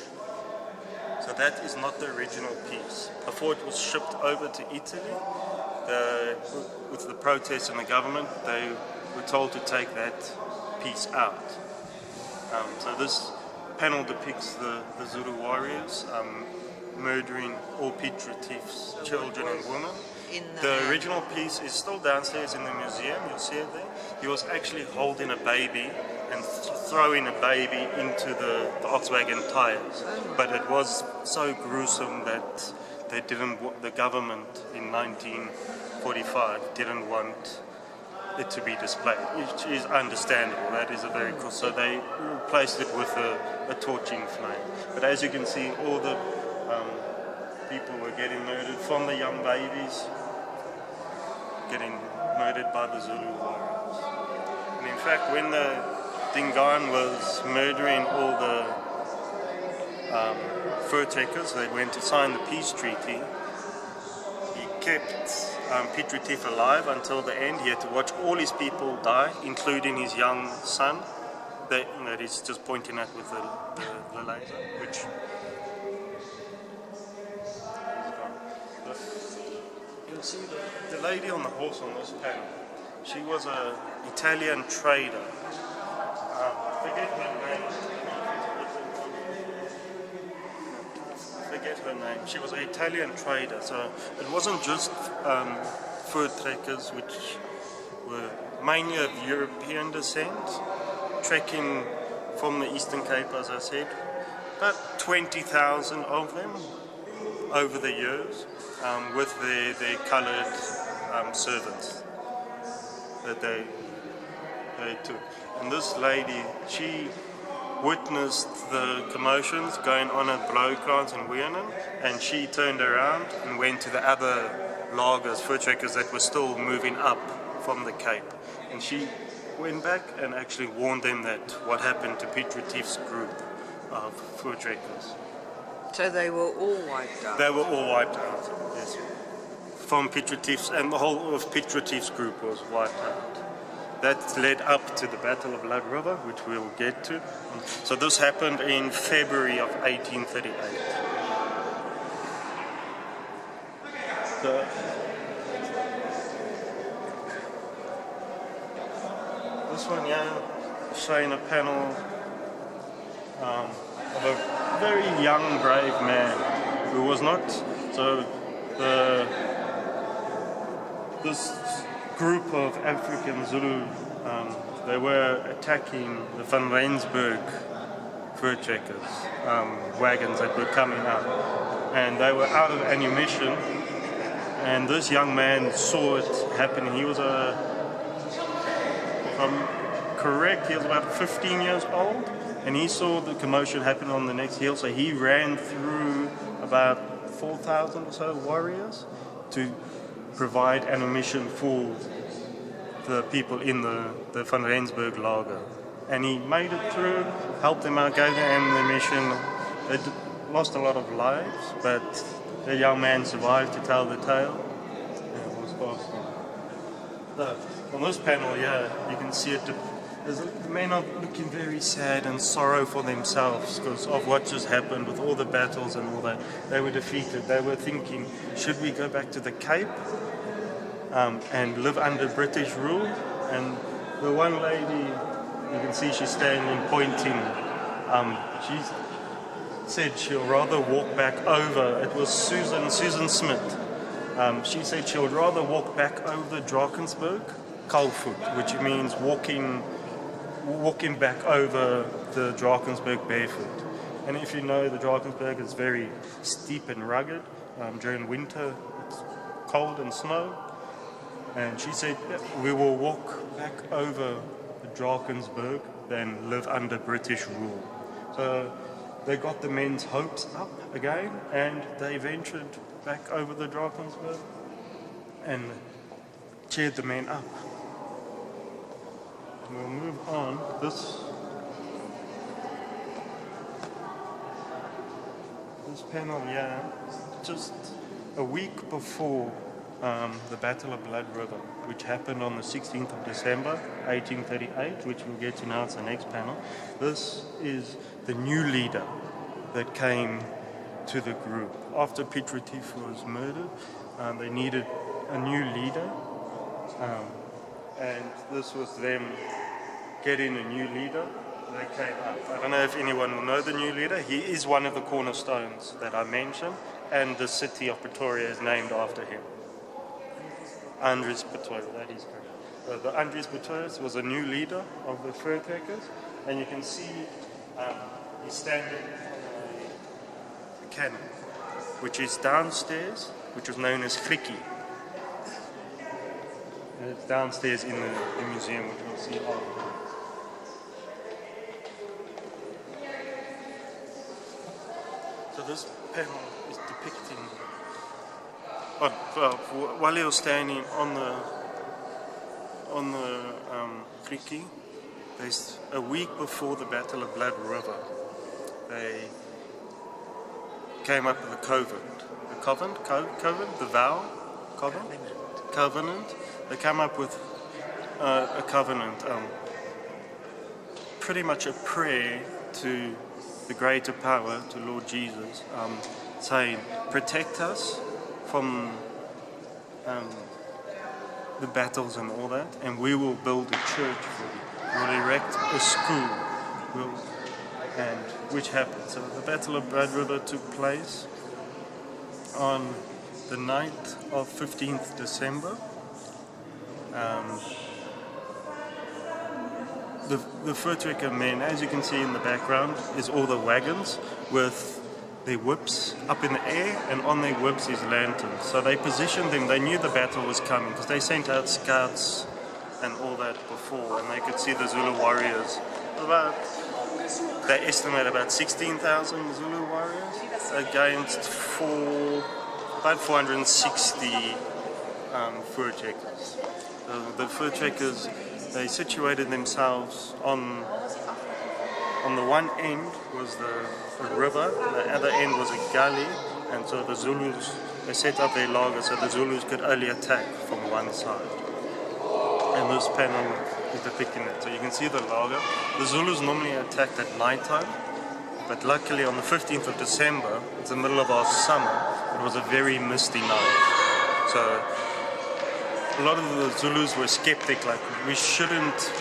Speaker 1: So that is not the original piece. Before it was shipped over to Italy, with the protests in the government, they were told to take that piece out. So this panel depicts the Zulu warriors murdering all Piet Retief's children and women. The original piece is still downstairs in the museum, you'll see it there. He was actually holding a baby and throwing a baby into the Volkswagen tires. But it was so gruesome that the government in 1945 didn't want it to be displayed, which is understandable. That is a very cool. So they replaced it with a torching flame. But as you can see, all the people were getting murdered, from the young babies getting murdered by the Zulu warriors. And in fact, when the Dingaan was murdering all the Voortrekkers, they went to sign the peace treaty. He kept Piet Retief alive until the end. He had to watch all his people die, including his young son, that he's just pointing at with the laser, which you'll see the lady on the horse on this panel. She was an Italian trader. Forget her name. She was an Italian trader. So it wasn't just Voortrekkers, which were mainly of European descent, trekking from the Eastern Cape, as I said. About 20,000 of them over the years, with their coloured servants that they took. And this lady, she witnessed the commotions going on at Blauwkrans and Wiener, and she turned around and went to the other lagers, Voortrekkers that were still moving up from the Cape. And she went back and actually warned them that what happened to Piet Retief's group of Voortrekkers.
Speaker 2: So they were all wiped out?
Speaker 1: They were all wiped out, yes. From Piet Retief's, and the whole of Piet Retief's group was wiped out. That led up to the Battle of Blood River, which we'll get to. So this happened in February of 1838. This one here is showing a panel of a very young, brave man who was not. So this group of African Zulu, they were attacking the Van Rensburg Voortrekkers wagons that were coming up, and they were out of ammunition, and this young man saw it happening. He was if I'm correct, he was about 15 years old, and he saw the commotion happen on the next hill, so he ran through about 4,000 or so warriors to provide ammunition for the people in the Van Rensburg lager. And he made it through, helped them out, gave them ammunition. They lost a lot of lives, but the young man survived to tell the tale. Yeah, it was awesome. So, on this panel here, you can see it. The men are looking very sad and sorrow for themselves because of what just happened with all the battles and all that. They were defeated. They were thinking, should we go back to the Cape and live under British rule? And the one lady, you can see she's standing pointing. She said she'll rather walk back over. It was Susan Smith. She said she would rather walk back over Drakensberg, Kalfoot, which means walking back over the Drakensberg barefoot. And if you know, the Drakensberg is very steep and rugged. During winter, it's cold and snow. And she said, we will walk back over the Drakensberg than live under British rule. So they got the men's hopes up again, and they ventured back over the Drakensberg and cheered the men up. We'll move on. This panel here, just a week before the Battle of Blood River, which happened on the 16th of December, 1838, which we'll get to now, it's the next panel. This is the new leader that came to the group. After Piet Retief was murdered, they needed a new leader, and this was them getting a new leader. They came up. I don't know if anyone will know the new leader. He is one of the cornerstones that I mentioned, and the city of Pretoria is named after him. Andries Pretoria, that is correct. The Andries Pretoria was a new leader of the Voortrekkers, and you can see he's standing on a cannon, which is downstairs, which was known as Frikkie. And it's downstairs in the museum, which we'll see after. So this panel is depicting, while he was standing on the Frikkie, there's a week before the Battle of Blood River, they came up with a covenant. They came up with a covenant, pretty much a prayer to the greater power, to Lord Jesus, saying, protect us from the battles and all that, and we will build a church for you. We'll erect a school, which happened. So the Battle of Blood River took place on the night of 15th December. The Voortrekker men, as you can see in the background, is all the wagons with their whips up in the air, and on their whips is lanterns. So they positioned them, they knew the battle was coming because they sent out scouts and all that before, and they could see the Zulu warriors. They estimate about 16,000 Zulu warriors against about 460 Voortrekkers. The Voortrekkers, they situated themselves on the one end was the river, the other end was a gully, and so the Zulus, they set up their lager so the Zulus could only attack from one side. And this panel is depicting that. So you can see the lager. The Zulus normally attacked at night time, but luckily on the 15th of December, it's the middle of our summer, it was a very misty night. So a lot of the Zulus were skeptic, like we shouldn't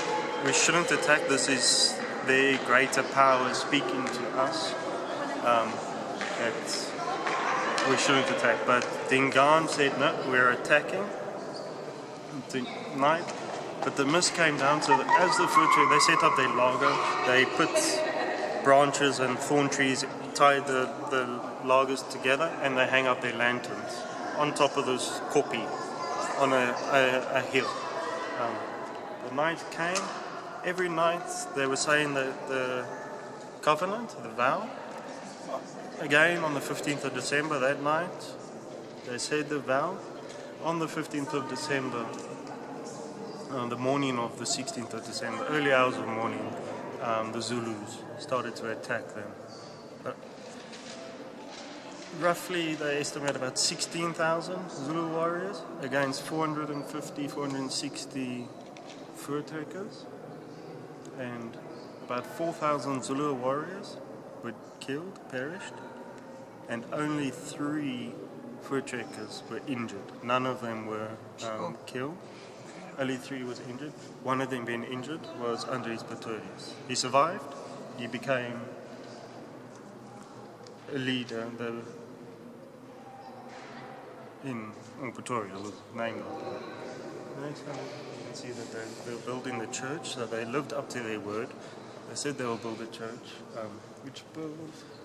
Speaker 1: attack. This is their greater power speaking to us. That we shouldn't attack. But Dingaan said no, we're attacking. night, but the mist came down, so as the Voortrekker, they set up their lager, they put branches and thorn trees, tie the lagers together, and they hang up their lanterns on top of this koppie on a hill. The night came. Every night they were saying the covenant, the vow. Again on the 15th of December that night, they said the vow. On the 15th of December, the morning of the 16th of December, early hours of the morning, the Zulus started to attack them. Roughly, they estimate about 16,000 Zulu warriors against 450, 460 Voortrekkers, and about 4,000 Zulu warriors were killed, perished, and only 3 Voortrekkers were injured. None of them were killed. Only 3 was injured. One of them being injured was Andries Pretorius. He survived. He became a leader in Pretoria, was named after that. The next one, you can see that they were building the church, so they lived up to their word. They said they will build a church, which built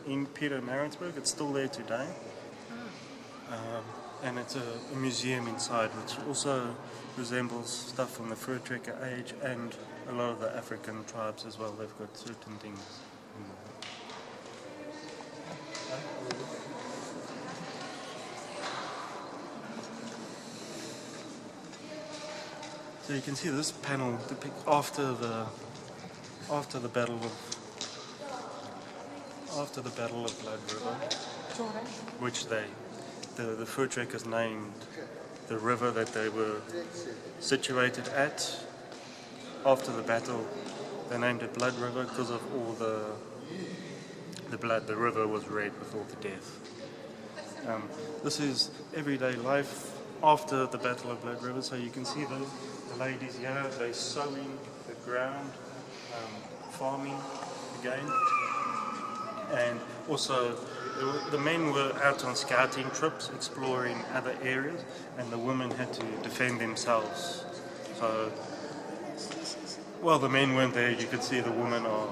Speaker 1: in Pietermaritzburg. It's still there today. And it's a museum inside, which also resembles stuff from the Voortrekker age and a lot of the African tribes as well. They've got certain things in there. So you can see this panel depicts after the battle of Blood River, which the Voortrekkers named the river that they were situated at. After the battle, they named it Blood River because of all the blood. The river was red with all the death. This is everyday life after the Battle of Blood River. So you can see the ladies here, they're sowing the ground, farming again, and also the men were out on scouting trips, exploring other areas, and the women had to defend themselves. So, while the men weren't there, you could see the women are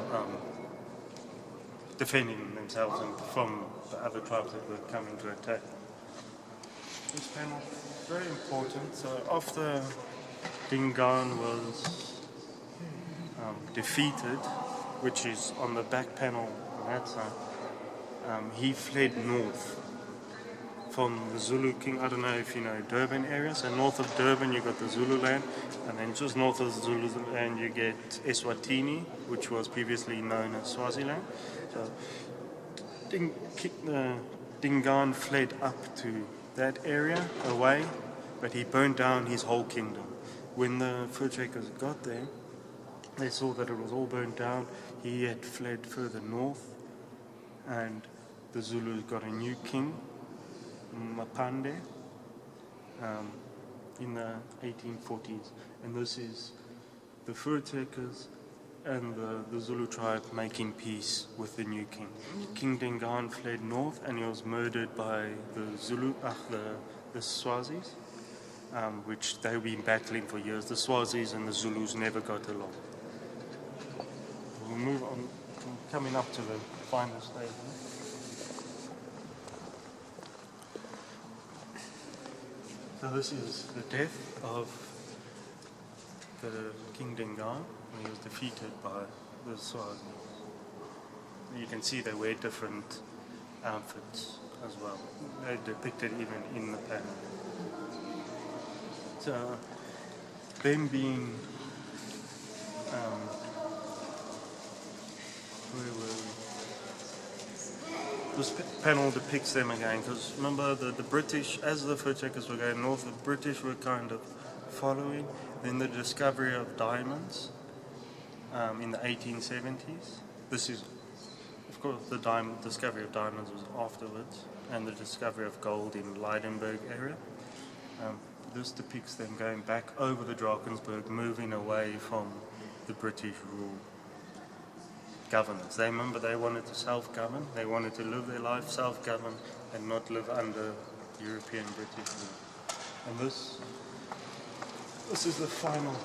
Speaker 1: defending themselves from the other tribes that were coming to attack. This panel is very important. So after Dingaan was defeated, which is on the back panel on that side, he fled north from the Zulu King. I don't know if you know Durban area. So north of Durban you got the Zululand, and then just north of the Zululand you get Eswatini, which was previously known as Swaziland. So Dingaan fled up to that area away, but he burned down his whole kingdom. When the Voortrekkers got there, they saw that it was all burned down. He had fled further north, and the Zulus got a new king, Mapande, in the 1840s. And this is the Voortrekkers and the Zulu tribe making peace with the new king. King Dingaan fled north, and he was murdered by the Swazis, which they've been battling for years. The Swazis and the Zulus never got along. We'll move on, coming up to the final stage. So this is the death of the King Dingaan when he was defeated by the Swazis. You can see they wear different outfits as well. They're depicted even in the panel. So them being this panel depicts them again, because remember the British, as the Voortrekkers were going north, the British were kind of following. Then the discovery of diamonds in the 1870s. This is, of course, the discovery of diamonds was afterwards, and the discovery of gold in Leidenburg area. This depicts them going back over the Drakensberg, moving away from the British rule. Governance. They remember they wanted to self-govern, they wanted to live their life self-govern and not live under European British rule. And this This is the final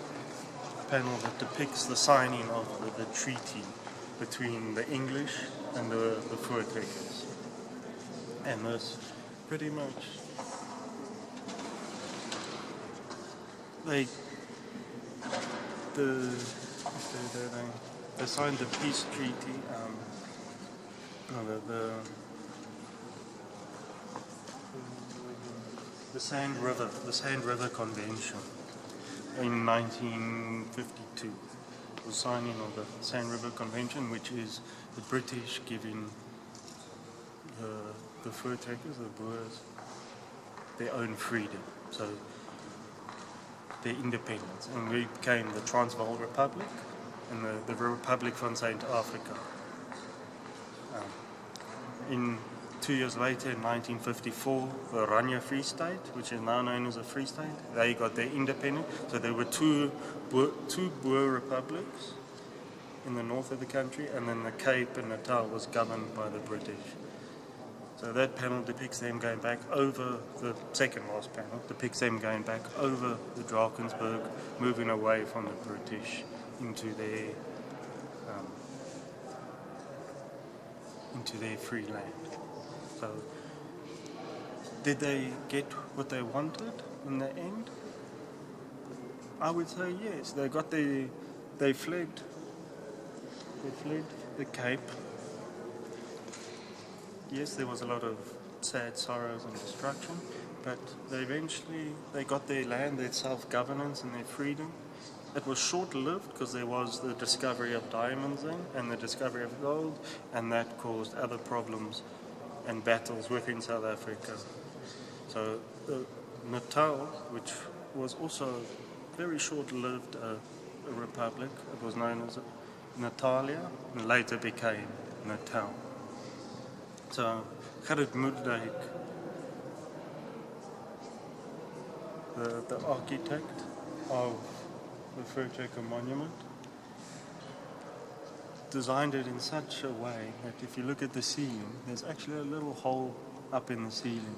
Speaker 1: panel that depicts the signing of the treaty between the English and the Voortrekkers. And this pretty much they signed the peace treaty, the Sand River Convention in 1952. The signing of the Sand River Convention, which is the British giving the Voortrekkers, the Boers, their own freedom, so their independence, and we became the Transvaal Republic and the Republic van South Africa. In 2 years later, in 1954, the Oranje Free State, which is now known as a Free State, they got their independence. So there were two Boer republics in the north of the country, and then the Cape and Natal was governed by the British. So that panel depicts them going back over, the second last panel depicts them going back over the Drakensberg, moving away from the British into their free land. So, did they get what they wanted in the end? I would say yes. They fled the Cape. Yes, there was a lot of sad sorrows and destruction, but they got their land, their self-governance and their freedom. It was short-lived because there was the discovery of diamonds then and the discovery of gold, and that caused other problems and battles within South Africa. So Natal, which was also very short-lived a republic, it was known as Natalia and later became Natal. So Gerrit Moerdijk, the architect of the Voortrekker Monument, designed it in such a way that if you look at the ceiling, there's actually a little hole up in the ceiling.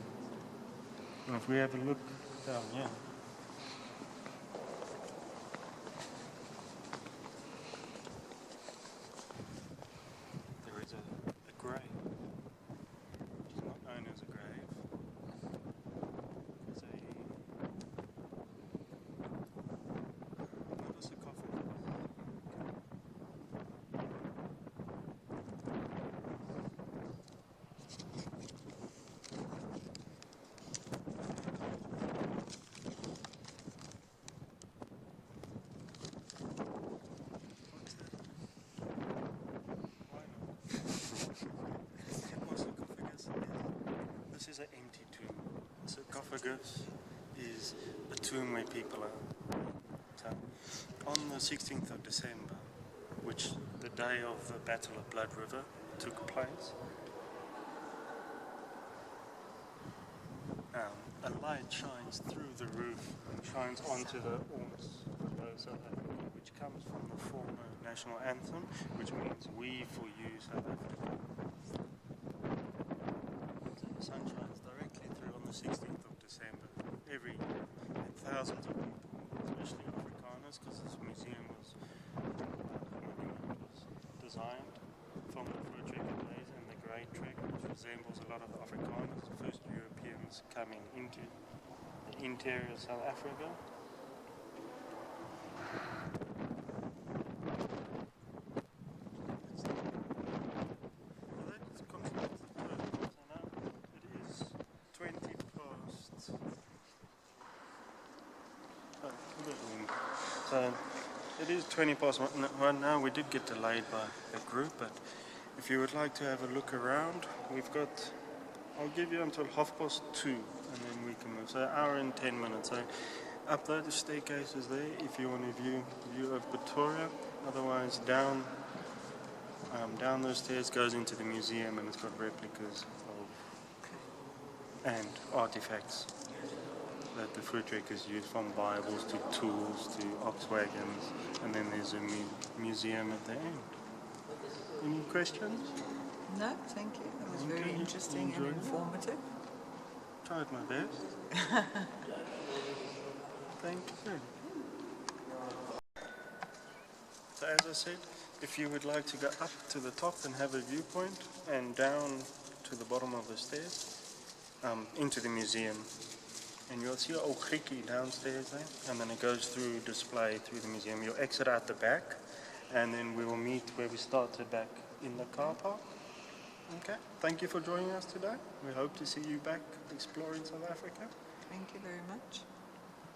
Speaker 1: And if we have a look down here, there is a grave, which is not known as a grave. It's not a sarcophagus. This is an empty tomb. A sarcophagus is a tomb where people are. So, on the 16th of December, which the day of the Battle of Blood River took place, a light shines through the roof and shines onto the Ons of South Africa, which comes from the former national anthem, which means "We for you, South Africa." The sun shines directly through on the 16th of December every year, and thousands of people, especially Afrikaners, because this museum was designed from the Voortrekker days and the Great Trek, which resembles a lot of the Afrikaners, the first Europeans coming into the interior of South Africa. So it is 20 past 1 now. We did get delayed by a group, but if you would like to have a look around, I'll give you until 2:30, and then we can move. So an hour and 10 minutes. So up there, the staircase is there if you want to view of Pretoria. Otherwise, down those stairs goes into the museum, and it's got replicas and artifacts that the Voortrekkers used, from Bibles to tools to ox wagons, and then there's a museum at the end. Any questions?
Speaker 2: No, thank you. That was very interesting and informative.
Speaker 1: Tried my best. Thank you. So as I said, if you would like to go up to the top and have a viewpoint and down to the bottom of the stairs, into the museum. And you'll see an old griekie downstairs there, and then it goes through display through the museum. You'll exit out the back, and then we will meet where we started back in the car park. Okay, thank you for joining us today. We hope to see you back exploring South Africa.
Speaker 2: Thank you very much.